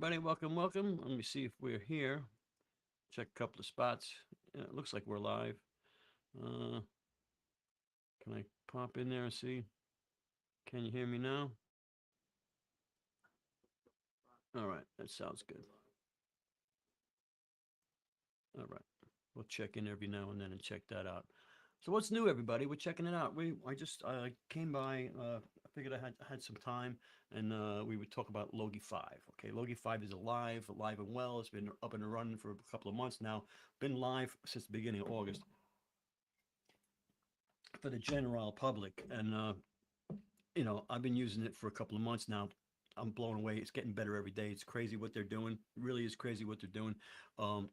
everybody. Welcome, welcome. Let me see if we're here. Check a couple of spots. Yeah, it looks like we're live. Uh, can I pop in there and see? Can you hear me now? All right, that sounds good. All right, we'll check in every now and then and check that out. So what's new, everybody? We're checking it out. I came by. I figured I had some time, and we would talk about Logie 5. Okay, Logie 5 is alive and well. It's been up and running for a couple of months now. Been live since the beginning of August for the general public, and I've been using it for a couple of months now. I'm blown away. It's getting better every day. It's crazy what they're doing. It really is crazy what they're doing. Um,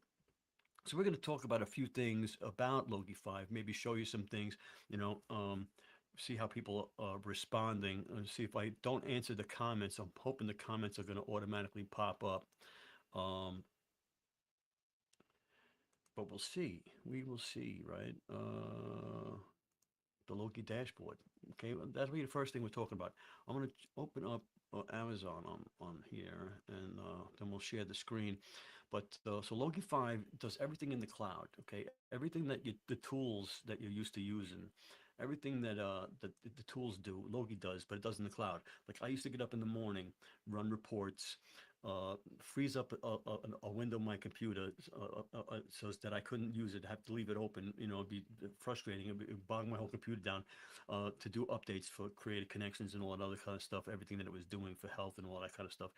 so we're going to talk about a few things about Logie 5. Maybe show you some things. You know, see how people are responding. And see if I don't answer the comments. I'm hoping the comments are going to automatically pop up. Um, but we'll see. We will see, right? The Logie dashboard. Okay, well, that'll be the first thing we're talking about. I'm going to open up Amazon on here, and then we'll share the screen. But so Logie 5 does everything in the cloud. Okay, everything that the tools that you're used to using, everything that the tools do, Logie does, but it does in the cloud. Like I used to get up in the morning, run reports, freeze up a window on my computer so that I couldn't use it. Have to leave it open. It'd be frustrating. It'd bog my whole computer down to do updates for creative connections and all that other kind of stuff. Everything that it was doing for health and all that kind of stuff.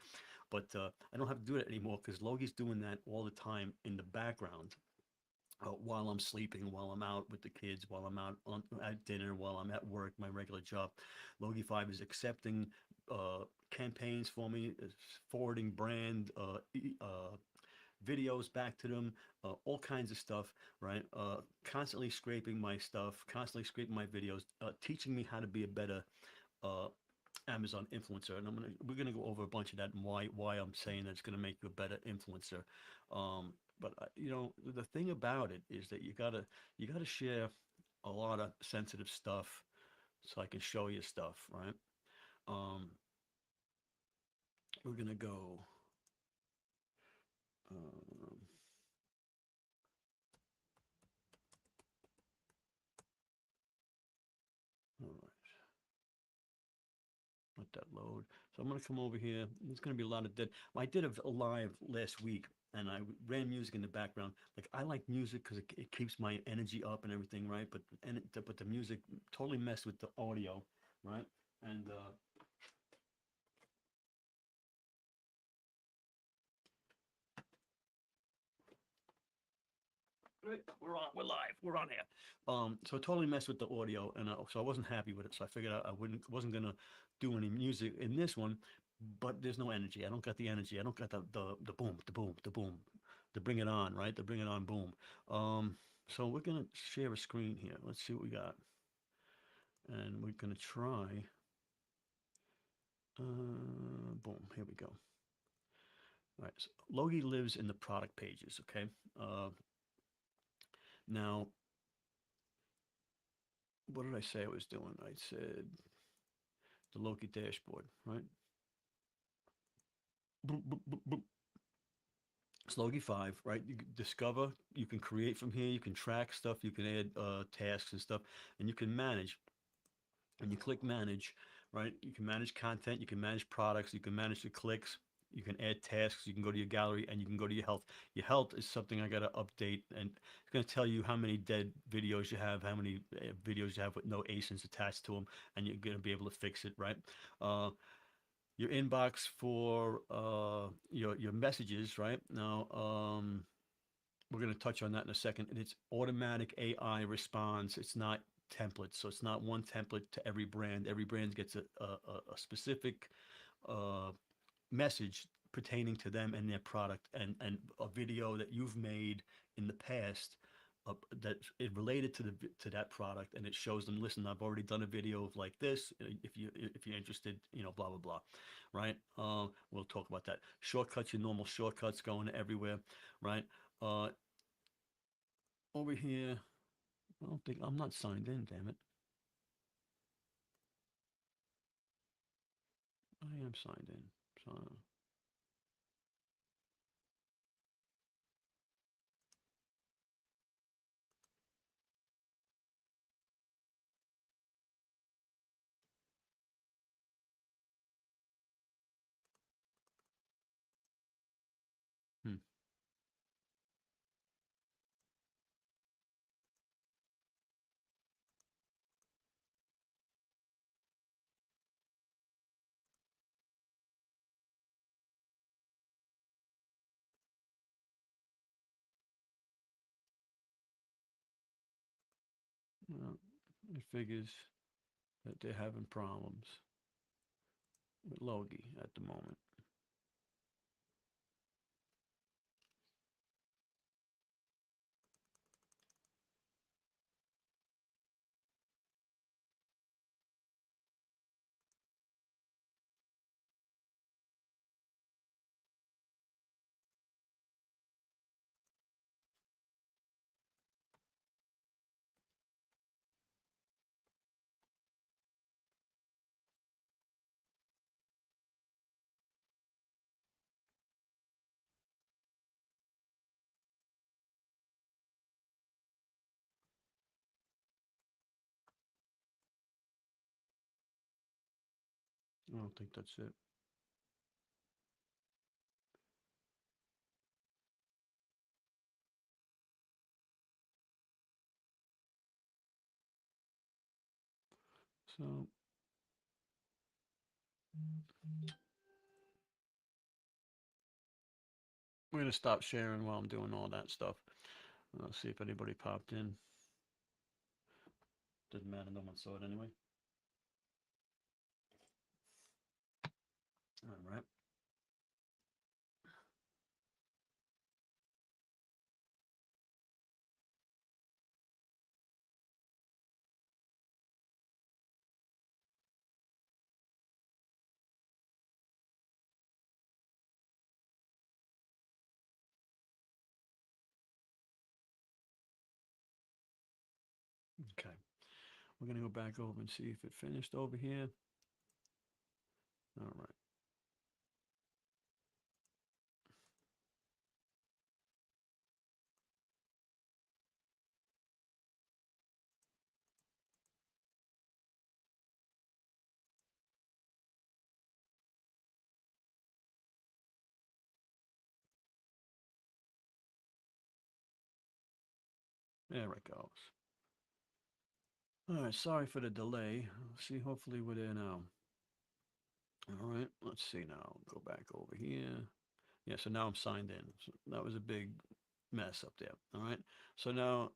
But I don't have to do that anymore because Logie's doing that all the time in the background. While I'm sleeping, while I'm out with the kids, while I'm out at dinner, while I'm at work, my regular job, Logie 5 is accepting campaigns for me, is forwarding brand videos back to them, all kinds of stuff, right? Constantly scraping my stuff, constantly scraping my videos, teaching me how to be a better uh, Amazon influencer, and we're gonna go over a bunch of that and why I'm saying that it's gonna make you a better influencer. But the thing about it is that you gotta share a lot of sensitive stuff so I can show you stuff, right? Um, we're gonna go. Um, all right, let that load. So I'm gonna come over here. There's gonna be a lot of dead. I did a live last week, and I ran music in the background. Like I like music because it keeps my energy up and everything, right? But the music totally messed with the audio, right? And we're on. We're live. We're on air. So it totally messed with the audio, and so I wasn't happy with it. So I figured I wasn't gonna do any music in this one. But there's no energy. I don't got the energy. I don't got the boom, the boom, the boom, the bring it on, right? The bring it on boom. So we're gonna share a screen here. Let's see what we got, and we're gonna try. Boom. Here we go. All right. So Logie lives in the product pages. Okay. Now, what did I say I was doing? I said the Logie dashboard, right? Boop, boop, boop, boop. It's Logie 5, right? You can discover, you can create from here, you can track stuff, you can add tasks and stuff, and you can manage. And you click manage, right? You can manage content, you can manage products, you can manage the clicks, you can add tasks, you can go to your gallery, and you can go to your health. Your health is something I got to update, and it's going to tell you how many dead videos you have, how many videos you have with no ASINs attached to them, and you're going to be able to fix it, right? Uh, your inbox for your messages, right? Now, we're going to touch on that in a second. And it's automatic AI response. It's not templates. So it's not one template to every brand. Every brand gets a specific uh, message pertaining to them and their product, and a video that you've made in the past that is related to that product, and it shows them, listen, I've already done a video of like this. If you're interested, blah blah blah, right? We'll talk about that. Shortcuts, your normal shortcuts going everywhere, right? Uh, over here, I don't think I'm not signed in. Damn it, I am signed in. So It figures that they're having problems with Logie at the moment. I don't think that's it. So we're gonna stop sharing while I'm doing all that stuff. I'll see if anybody popped in. Doesn't matter, no one saw it anyway. All right, okay. We're gonna go back over and see if it finished over here. All right, there it goes. All right, sorry for the delay. Let's see, hopefully we're there now. All right, let's see now. Go back over here. Yeah, so now I'm signed in. So that was a big mess up there. All right. So now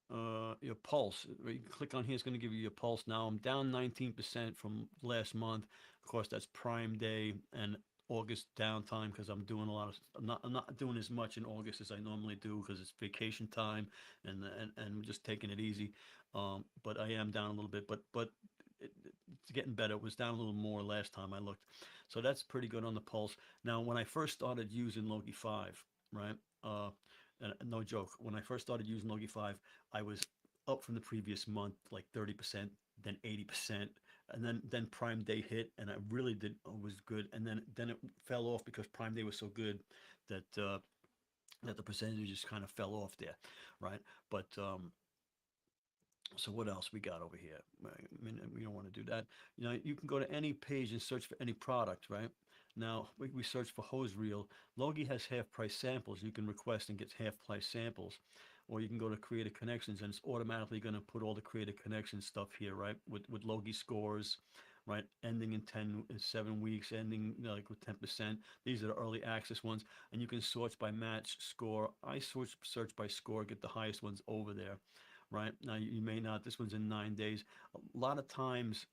your pulse, you can click on here, it's going to give you your pulse. Now I'm down 19% from last month. Of course, that's Prime Day and August downtime because I'm doing a lot of, I'm not doing as much in August as I normally do because it's vacation time and just taking it easy. But I am down a little bit, but it's getting better. It was down a little more last time I looked. So that's pretty good on the pulse. Now, when I first started using Logie5, right? And no joke, when I first started using Logie5, I was up from the previous month like 30%, then 80%, and then Prime Day hit, and I really did was good, and then it fell off because Prime Day was so good that that the percentage just kind of fell off there, right? But so what else we got over here? I mean, we don't want to do that. You know, you can go to any page and search for any product, right? Now we search for hose reel. Logie has half price samples. You can request and get half price samples, or you can go to creative connections and it's automatically going to put all the creative connections stuff here, right? With Logie scores, right? Ending in 7 weeks, ending, you know, like with 10%. These are the early access ones, and you can search by match score. I search by score, get the highest ones over there, right? Now you may not. This one's in 9 days. A lot of times,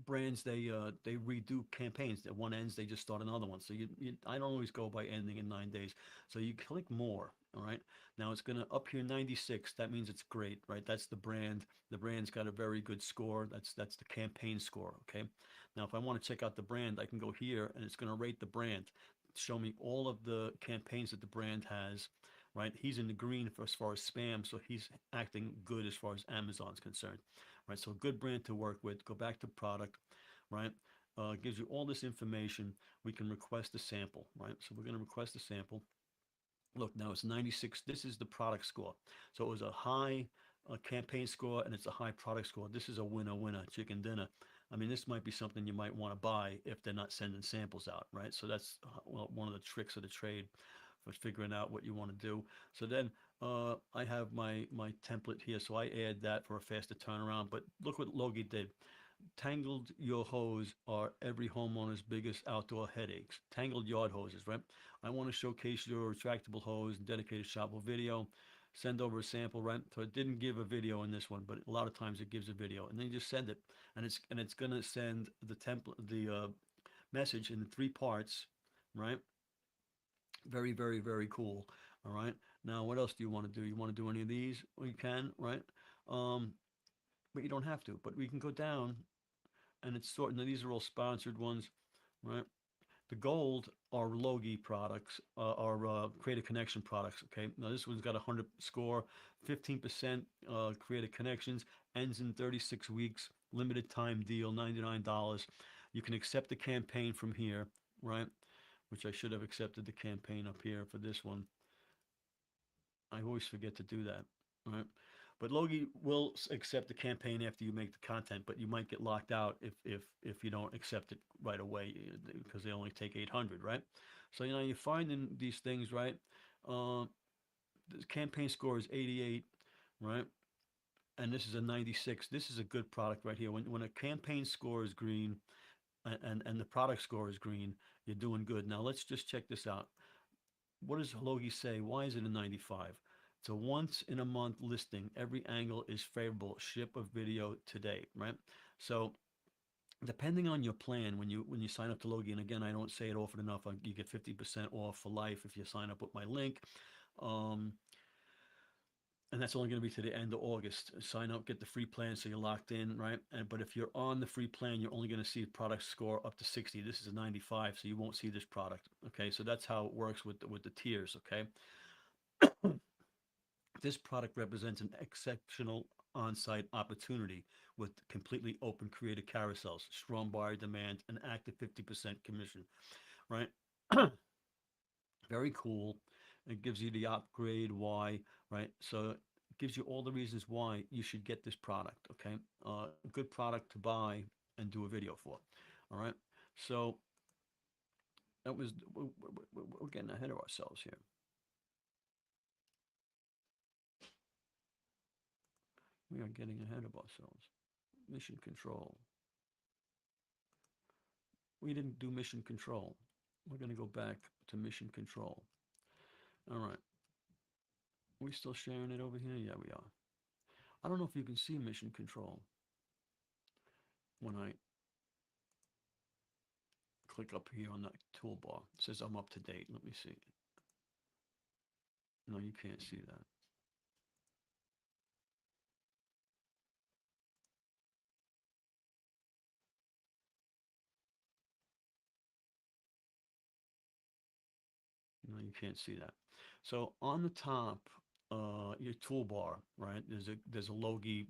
brands they redo campaigns. That one ends, they just start another one. So I don't always go by ending in 9 days. So you click more. All right. Now it's gonna up here 96. That means it's great, right? That's the brand. The brand's got a very good score. That's the campaign score. Okay. Now if I want to check out the brand, I can go here and it's gonna rate the brand, show me all of the campaigns that the brand has. Right, he's in the green for as far as spam, so he's acting good as far as Amazon's concerned. Right, so good brand to work with. Go back to product, right? Gives you all this information. We can request a sample, right? So we're going to request a sample. Look, now it's 96. This is the product score. So it was a high campaign score and it's a high product score. This is a winner, chicken dinner. I mean, this might be something you might want to buy if they're not sending samples out, right? So that's well, one of the tricks of the trade for figuring out what you want to do. So then I have my template here. So I add that for a faster turnaround. But look what Logie did. Tangled your hose are every homeowner's biggest outdoor headaches. Tangled yard hoses, right? I want to showcase your retractable hose and dedicated shoppable video. send over a sample, right? So it didn't give a video in this one, but a lot of times it gives a video, and then you just send it, and it's gonna send the template, the message in three parts, right? Very, very, very cool. All right. Now, what else do you want to do? You want to do any of these? Well, you can, right? Um, but you don't have to. But we can go down, and it's sort. Now, these are all sponsored ones, right? The gold are Logie products, are Creative Connection products. Okay. Now this one's got a 100 score, 15% Creative Connections, ends in 36 weeks, limited time deal, $99. You can accept the campaign from here, right? Which I should have accepted the campaign up here for this one. I always forget to do that, right? But Logie will accept the campaign after you make the content, but you might get locked out if you don't accept it right away because they only take 800, right? So you know you're finding these things, right? Uh, the campaign score is 88, right? And this is a 96. This is a good product right here. When a campaign score is green and the product score is green, you're doing good. Now let's just check this out. What does Logie say? Why is it a 95? It's a once in a month listing. Every angle is favorable. Ship a video today, right? So depending on your plan, when you sign up to Logie, and again, I don't say it often enough, you get 50% off for life if you sign up with my link. Um, and that's only going to be to the end of August. Sign up, get the free plan, so you're locked in, right? But if you're on the free plan, you're only going to see product score up to 60. This is a 95, so you won't see this product. Okay, so that's how it works with the tiers. Okay, this product represents an exceptional on-site opportunity with completely open creative carousels, strong buyer demand, and active 50% commission. Right? Very cool. It gives you the upgrade why, right? So it gives you all the reasons why you should get this product. Okay, good product to buy and do a video for. All right. So that was we're getting ahead of ourselves here. We are getting ahead of ourselves. Mission control. We didn't do mission control. We're going to go back to mission control. All right. Are we still sharing it over here? Yeah, we are. I don't know if you can see mission control when I click up here on that toolbar. It says I'm up to date. Let me see. No, you can't see that. No, you can't see that. So on the top, your toolbar, right? There's a Logie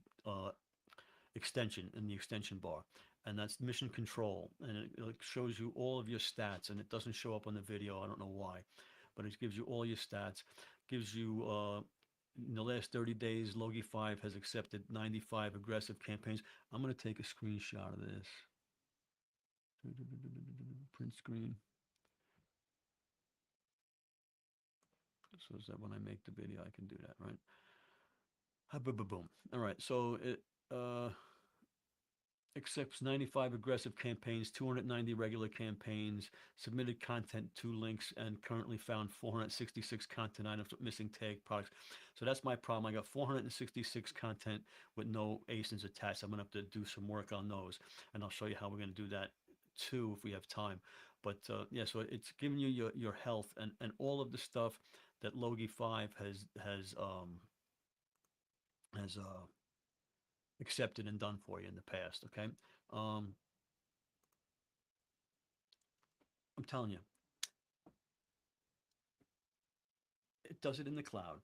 extension in the extension bar, and that's mission control, and it shows you all of your stats, and it doesn't show up on the video. I don't know why, but it gives you all your stats. Gives you in the last 30 days, Logie5 has accepted 95 aggressive campaigns. I'm going to take a screenshot of this. Print screen. So is that when I make the video, I can do that, right? Boom. All right. So it accepts 95 aggressive campaigns, 290 regular campaigns, submitted content, 2 links, and currently found 466 content items with missing tag products. So that's my problem. I got 466 content with no ASINs attached. I'm going to have to do some work on those, and I'll show you how we're going to do that too if we have time. But yeah, so it's giving you your health and all of the stuff that Logie5 has accepted and done for you in the past. Okay, um, I'm telling you, it does it in the cloud,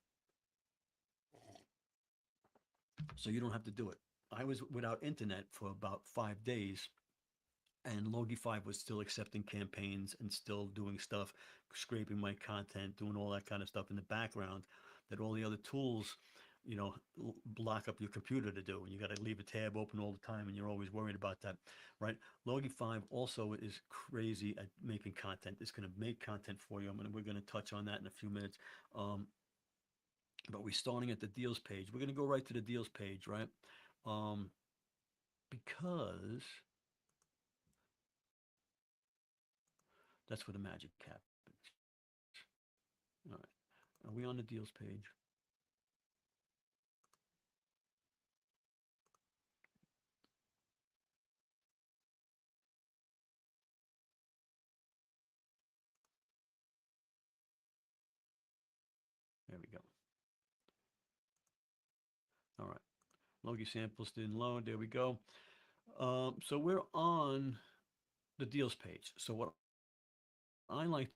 so you don't have to do it. I was without internet for about 5 days, and Logie5 was still accepting campaigns and still doing stuff, scraping my content, doing all that kind of stuff in the background that all the other tools, block up your computer to do. And you got to leave a tab open all the time, and you're always worried about that, right? Logie5 also is crazy at making content. It's going to make content for you. We're going to touch on that in a few minutes. But we're starting at the deals page. We're going to go right to the deals page, right? Um, because that's where the magic happens. All right. Are we on the deals page? There we go. All right. Logie samples didn't load. There we go. So we're on the deals page. So what I like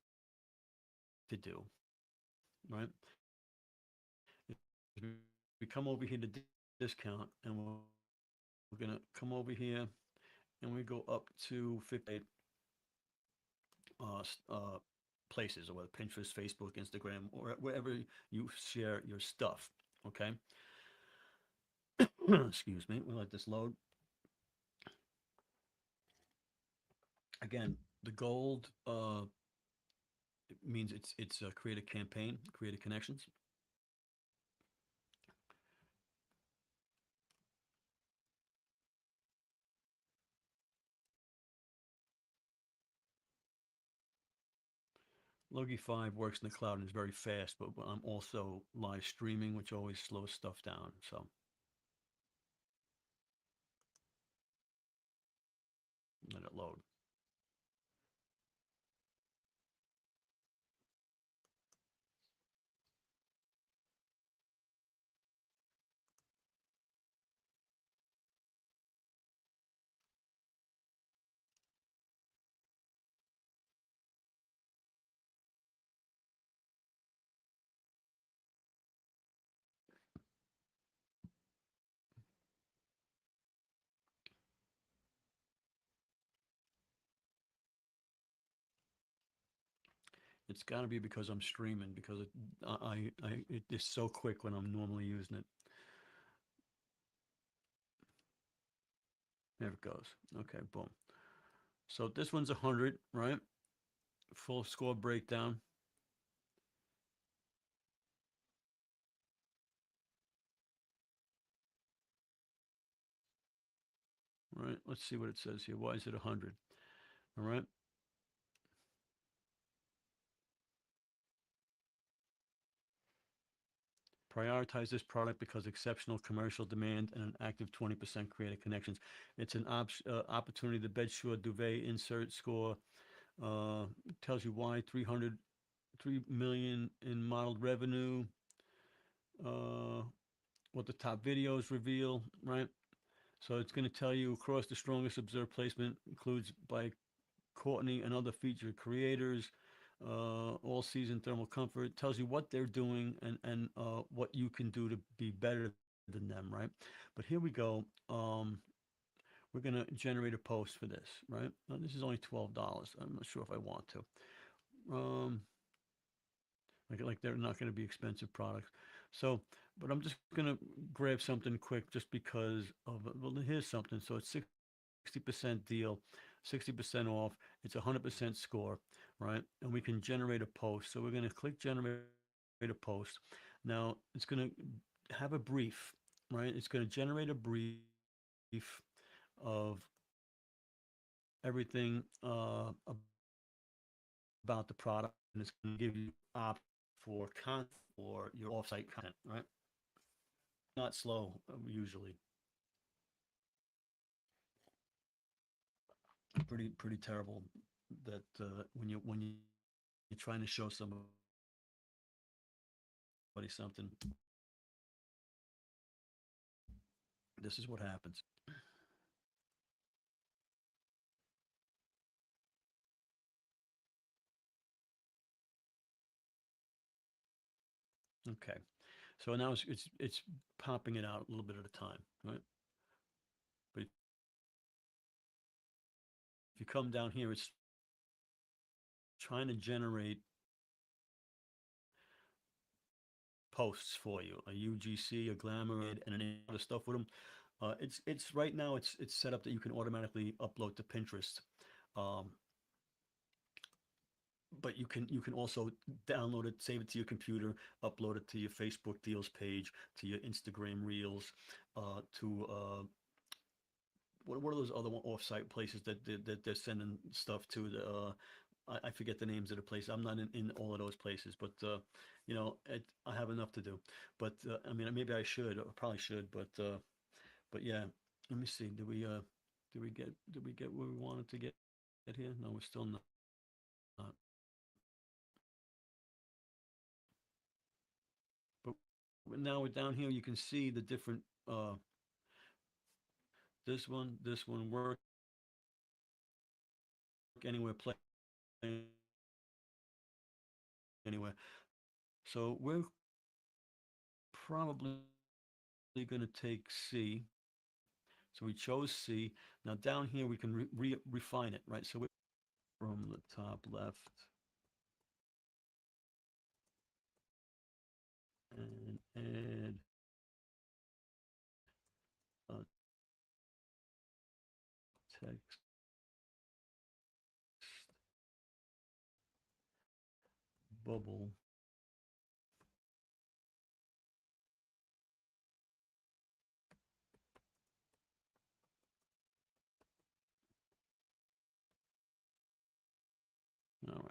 to do, right, is we come over here to discount, and we're gonna come over here, and we go up to 58 places, or whether Pinterest, Facebook, Instagram, or wherever you share your stuff. Okay. Excuse me. We'll let this load. Again, the gold it means it's create a campaign, create a connections. Logie5 works in the cloud and is very fast, but I'm also live streaming, which always slows stuff down. So let it load. It's got to be because I'm streaming, because it is so quick when I'm normally using it. There it goes. Okay, boom. So this one's 100, right? Full score breakdown. All right, let's see what it says here. Why is it 100? All right. Prioritize this product because exceptional commercial demand and an active 20% creative connections. It's an opportunity. The bedsure duvet insert score tells you why. 3 million in modeled revenue. Uh, what the top videos reveal, right? So it's going to tell you across the strongest observed placement includes by Courtney and other featured creators. All season thermal comfort tells you what they're doing, and what you can do to be better than them, right? But here we go. We're gonna generate a post for this, right? Now, this is only $12. I'm not sure if I want to. Um, like they're not going to be expensive products. So, but I'm just gonna grab something quick just because of, well, here's something. So it's 60% deal, 60% off. It's 100% score, right? And we can generate a post. So we're going to click generate a post. Now it's going to have a brief, right? It's going to generate a brief of everything about the product, and it's going to give you op for content or your offsite content, right? Not slow usually. Pretty terrible that you're trying to show somebody something. This is what happens. Okay, so now it's popping it out a little bit at a time, right? But if you come down here, it's trying to generate posts for you, a UGC, a Glamour, and any other stuff with them. It's right now it's set up that you can automatically upload to Pinterest. Um, but you can also download it, save it to your computer, upload it to your Facebook deals page, to your Instagram reels, to what are those other off-site places that they're sending stuff to? I forget the names of the places. I'm not in all of those places, but I have enough to do. But I mean, maybe I should, or probably should, but yeah. Let me see. Did we get where we wanted to get here? No, we're still not. now we're down here. You can see the different. This one work anywhere, play anywhere. So we're probably going to take C. So we chose C. Now down here we can refine it, right? So we from the top left and add a text bubble. All right.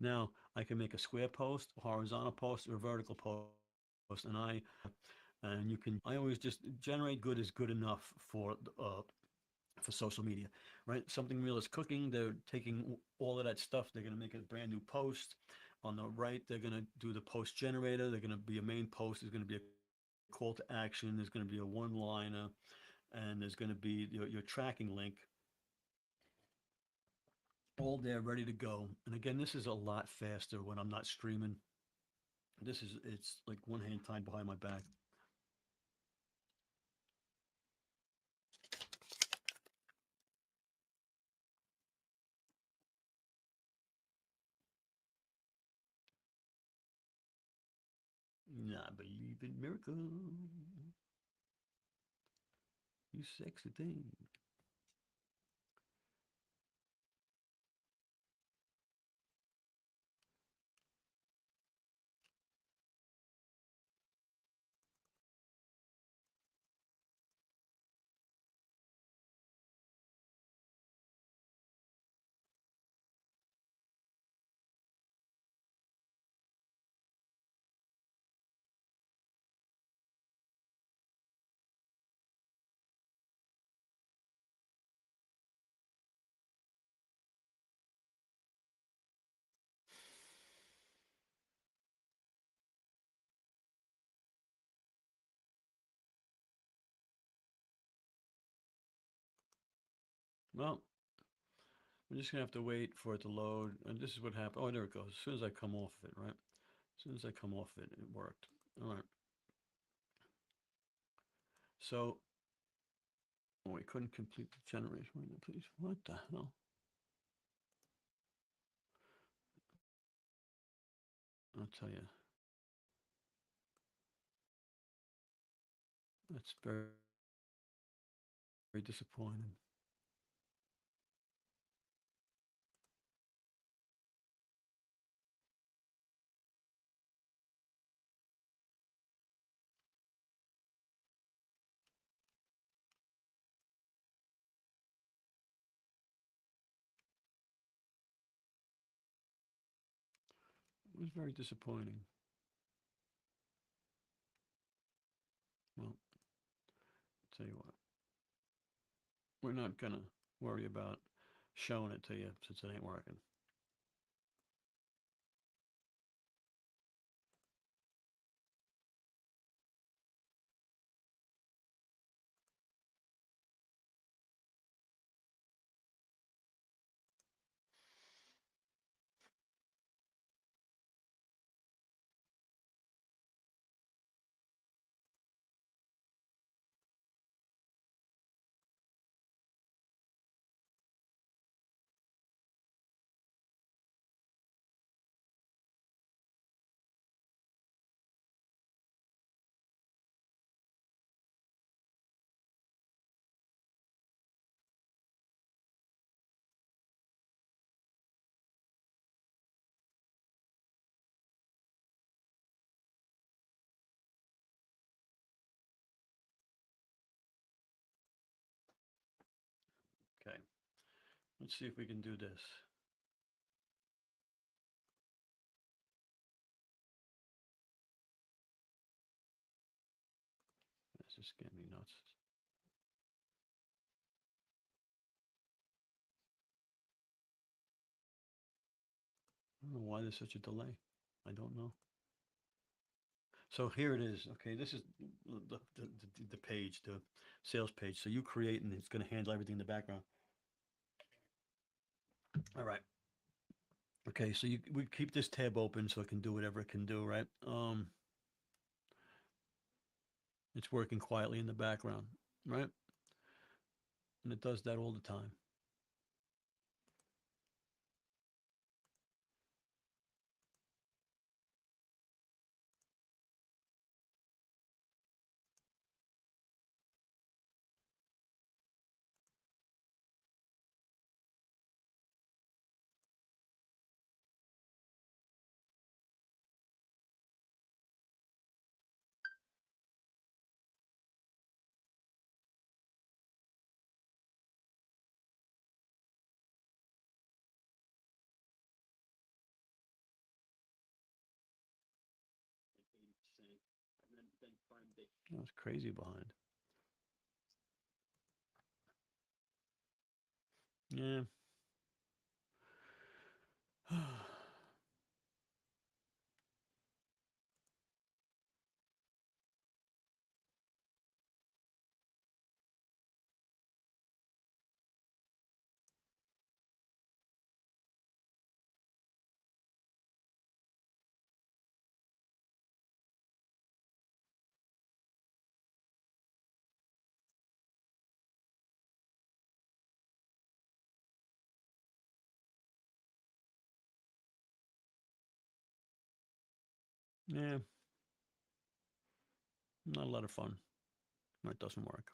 Now I can make a square post, a horizontal post, or a vertical post, and you can. I always just generate good is good enough for social media, right? Something real is cooking. They're taking all of that stuff. They're going to make a brand new post. On the right, they're going to do the post generator. They're going to be a main post. There's going to be a call to action. There's going to be a one-liner, and there's going to be your tracking link all there ready to go. And again, this is a lot faster when I'm not streaming. It's like one hand tied behind my back. I believe in miracles. You sexy thing. Well, we're just gonna have to wait for it to load. And this is what happened. Oh, there it goes. As soon as I come off of it, right? As soon as I come off it, it worked. All right. So, oh, we couldn't complete the generation. Wait, please. What the hell? I'll tell you. That's very disappointing. It was very disappointing. Well, I'll tell you what. We're not gonna worry about showing it to you since it ain't working. Okay. Let's see if we can do this. This is getting me nuts. I don't know why there's such a delay. I don't know. So here it is. Okay, this is the page, the sales page. So you create, and it's going to handle everything in the background. All right. Okay, so we keep this tab open so it can do whatever it can do, right? It's working quietly in the background, right? And it does that all the time. That's crazy behind. Yeah. Yeah. Not a lot of fun. It doesn't work.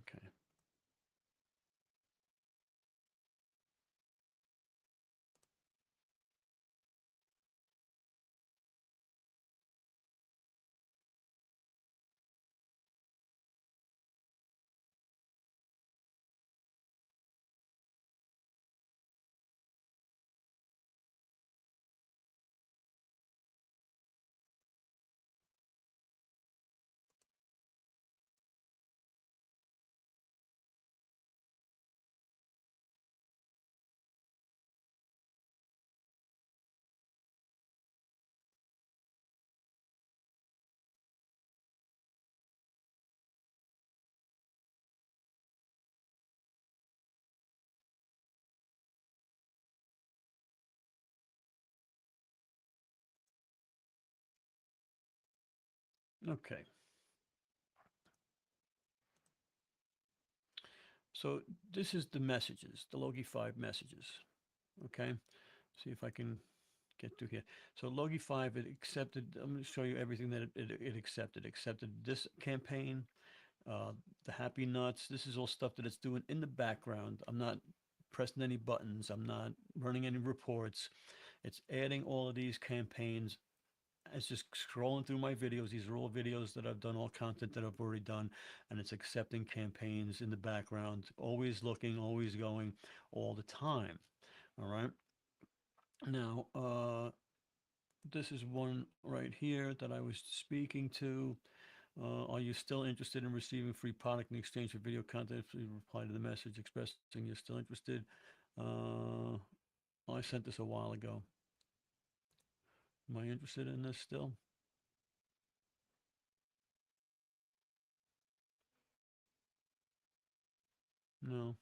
Okay. Okay. So this is the messages, the Logie 5 messages. Okay. See if I can. get to here. So Logie 5, it accepted. I'm going to show you everything that it accepted. Accepted this campaign, uh, the Happy Nuts. This is all stuff that it's doing in the background. I'm not pressing any buttons. I'm not running any reports. It's adding all of these campaigns. It's just scrolling through my videos. These are all videos that I've done, all content that I've already done, and it's accepting campaigns in the background, always looking, always going, all the time. All right. Now, this is one right here that I was speaking to. Are you still interested in receiving free product in exchange for video content? Please reply to the message expressing you're still interested. Uh, I sent this a while ago. Am I interested in this still? No.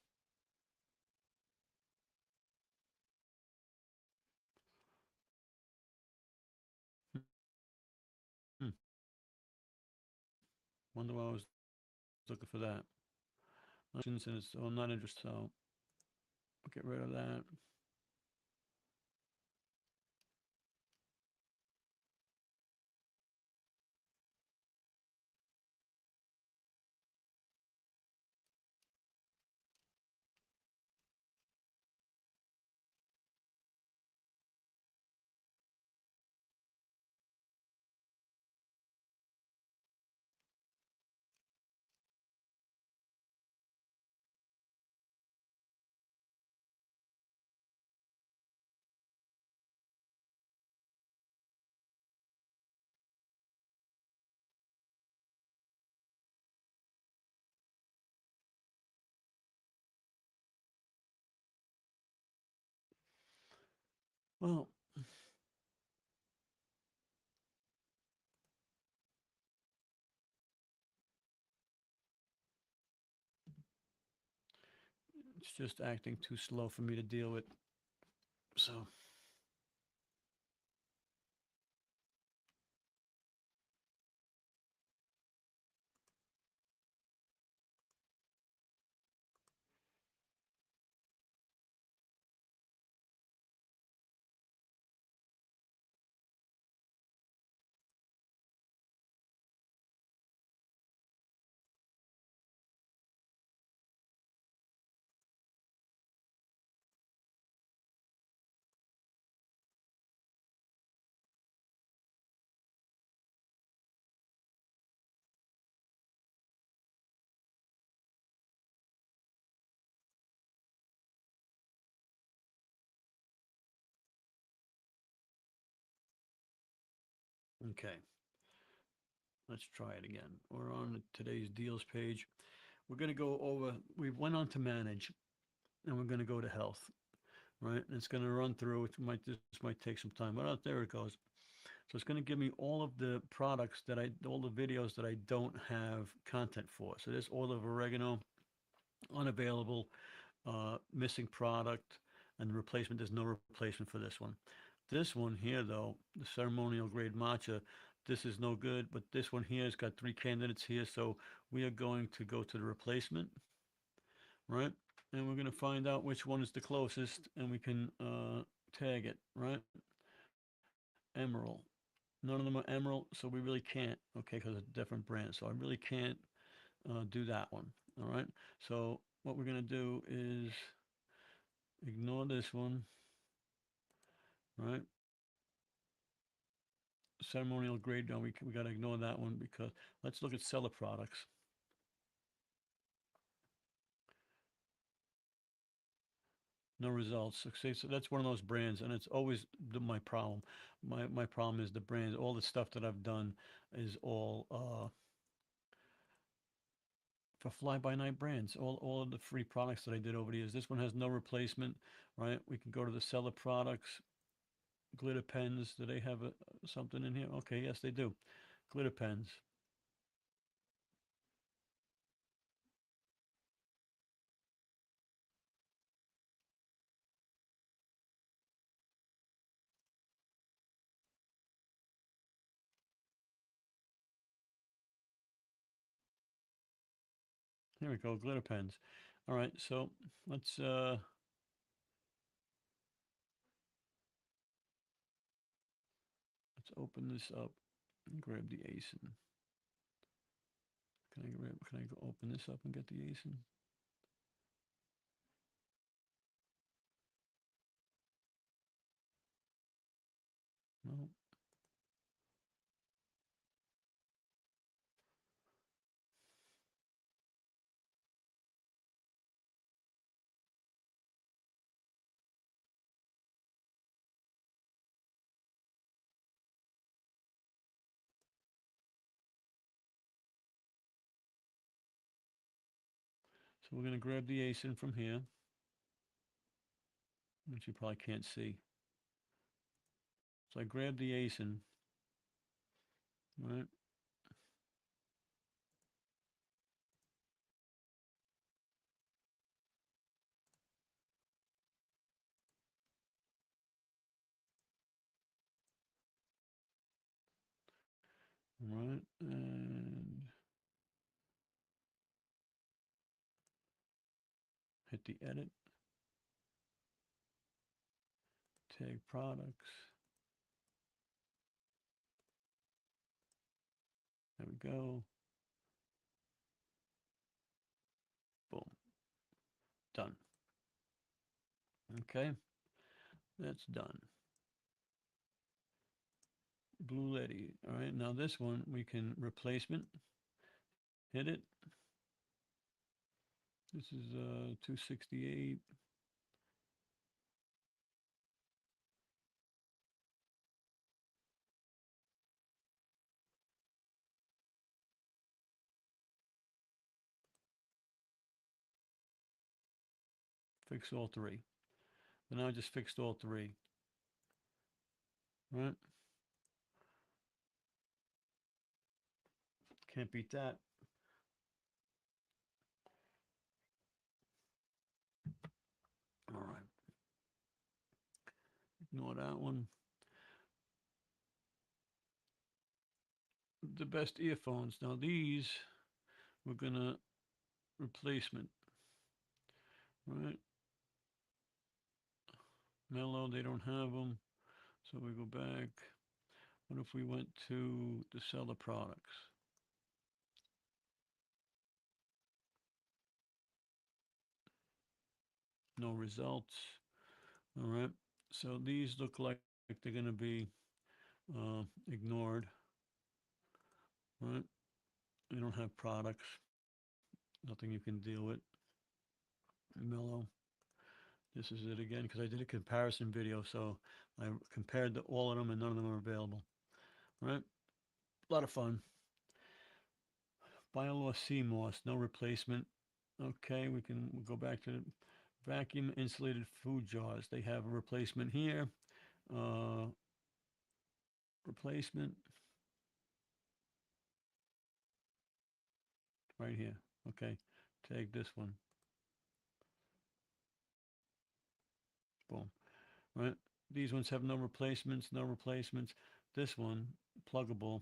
Hmm. Wonder why I was looking for that. And it's, oh, I'm not interested, so I'll get rid of that. Well, it's just acting too slow for me to deal with. So, okay, let's try it again. We're on today's deals page. We're going to go over, we went on to manage, and we're going to go to health, right? And it's going to run through. This might take some time, but there it goes. So it's going to give me all of the products all the videos that I don't have content for. So there's oil of oregano, unavailable, missing product, and the replacement. There's no replacement for this one. This one here, though, the ceremonial grade matcha, this is no good. But this one here has got three candidates here, so we are going to go to the replacement, right? And we're going to find out which one is the closest, and we can tag it, right? Emerald. None of them are Emerald, so we really can't, okay, because it's a different brand. So I really can't do that one, all right? So what we're going to do is ignore this one, right? Ceremonial grade, no, we got to ignore that one because let's look at seller products. No results. Okay, so that's one of those brands, and it's always my problem. My problem is the brands. All the stuff that I've done is all for fly-by-night brands. All of the free products that I did over the years. This one has no replacement, right? We can go to the seller products, glitter pens. Do they have something in here? Okay, yes, they do. Glitter pens. Here we go, glitter pens. All right, so let's open this up and grab the ASIN. Can I go open this up and get the ASIN? No. So we're going to grab the ASIN from here, which you probably can't see. So I grab the ASIN, right? Right, and hit the edit, tag products. There we go. Boom. Done. Okay, that's done. Blue Letty. All right, now this one we can replacement. Hit it. This is 268. Fix all three. And now I just fixed all three. Right? Can't beat that. All right. Ignore that one. The best earphones. Now these we're gonna replacement. Right? Mellow, they don't have them. So we go back. What if we went to the seller products? No results. All right. So these look like they're going to be ignored. Right. You don't have products. Nothing you can deal with. Mellow. This is it again because I did a comparison video. So I compared all of them and none of them are available. Right. A lot of fun. Biolaw CMOS. No replacement. Okay. We'll go back to the vacuum insulated food jars. They have a replacement here. Uh, replacement right here. Okay, take this one. Boom. Right. These ones have no replacements. No replacements. This one pluggable.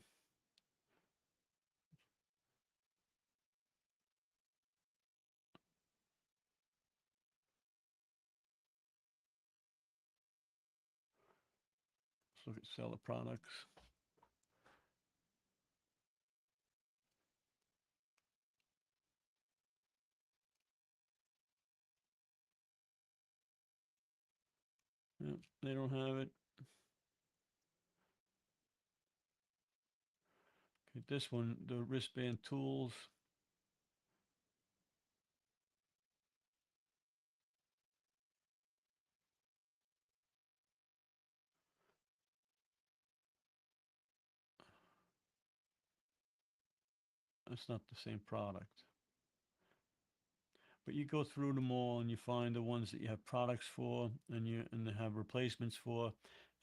Let's look at seller products. Yep, they don't have it. Okay, this one, the wristband tools. That's not the same product. But you go through them all and you find the ones that you have products for and they have replacements for,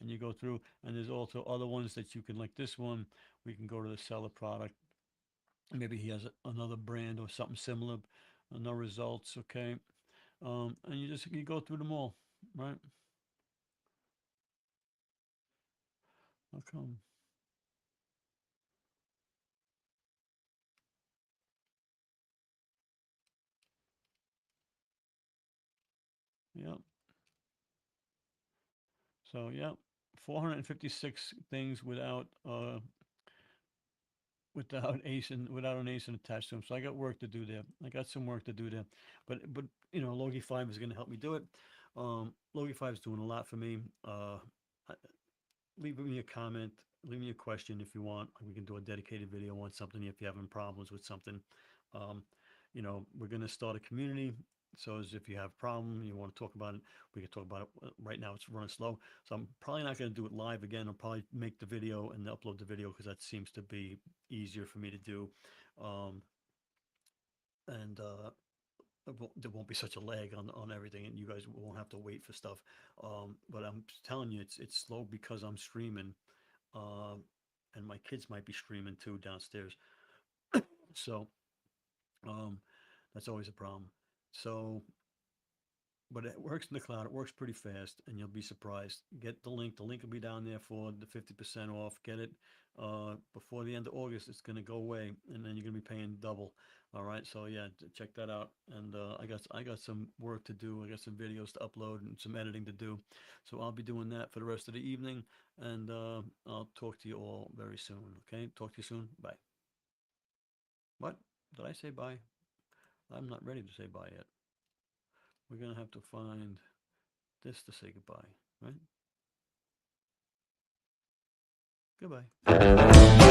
and you go through and there's also other ones that you can, like this one, we can go to the seller product. Maybe he has another brand or something similar, no results, okay? And you go through them all, right? How come? Yep. So, yep, 456 things without an ASIN attached to them. So I got work to do there. I got some work to do there, but Logie5 is going to help me do it. Logie5 is doing a lot for me. Leave me a comment, leave me a question if you want. We can do a dedicated video on something if you're having problems with something. Um, we're going to start a community. So as if you have a problem, you want to talk about it, we can talk about it. Right now it's running slow. So I'm probably not going to do it live again. I'll probably make the video and upload the video because that seems to be easier for me to do. Um, and there won't be such a lag on everything, and you guys won't have to wait for stuff. But I'm telling you, it's slow because I'm streaming, um, and my kids might be streaming too downstairs. So um, that's always a problem. So, but it works in the cloud. It works pretty fast, and you'll be surprised. Get the link. The link will be down there for the 50% off. Get it before the end of August. It's going to go away, and then you're going to be paying double. All right. So yeah, check that out. And I got some work to do. I got some videos to upload and some editing to do. So I'll be doing that for the rest of the evening, and I'll talk to you all very soon. Okay. Talk to you soon. Bye. What did I say? Bye. I'm not ready to say bye yet. We're gonna have to find this to say goodbye, right? Goodbye.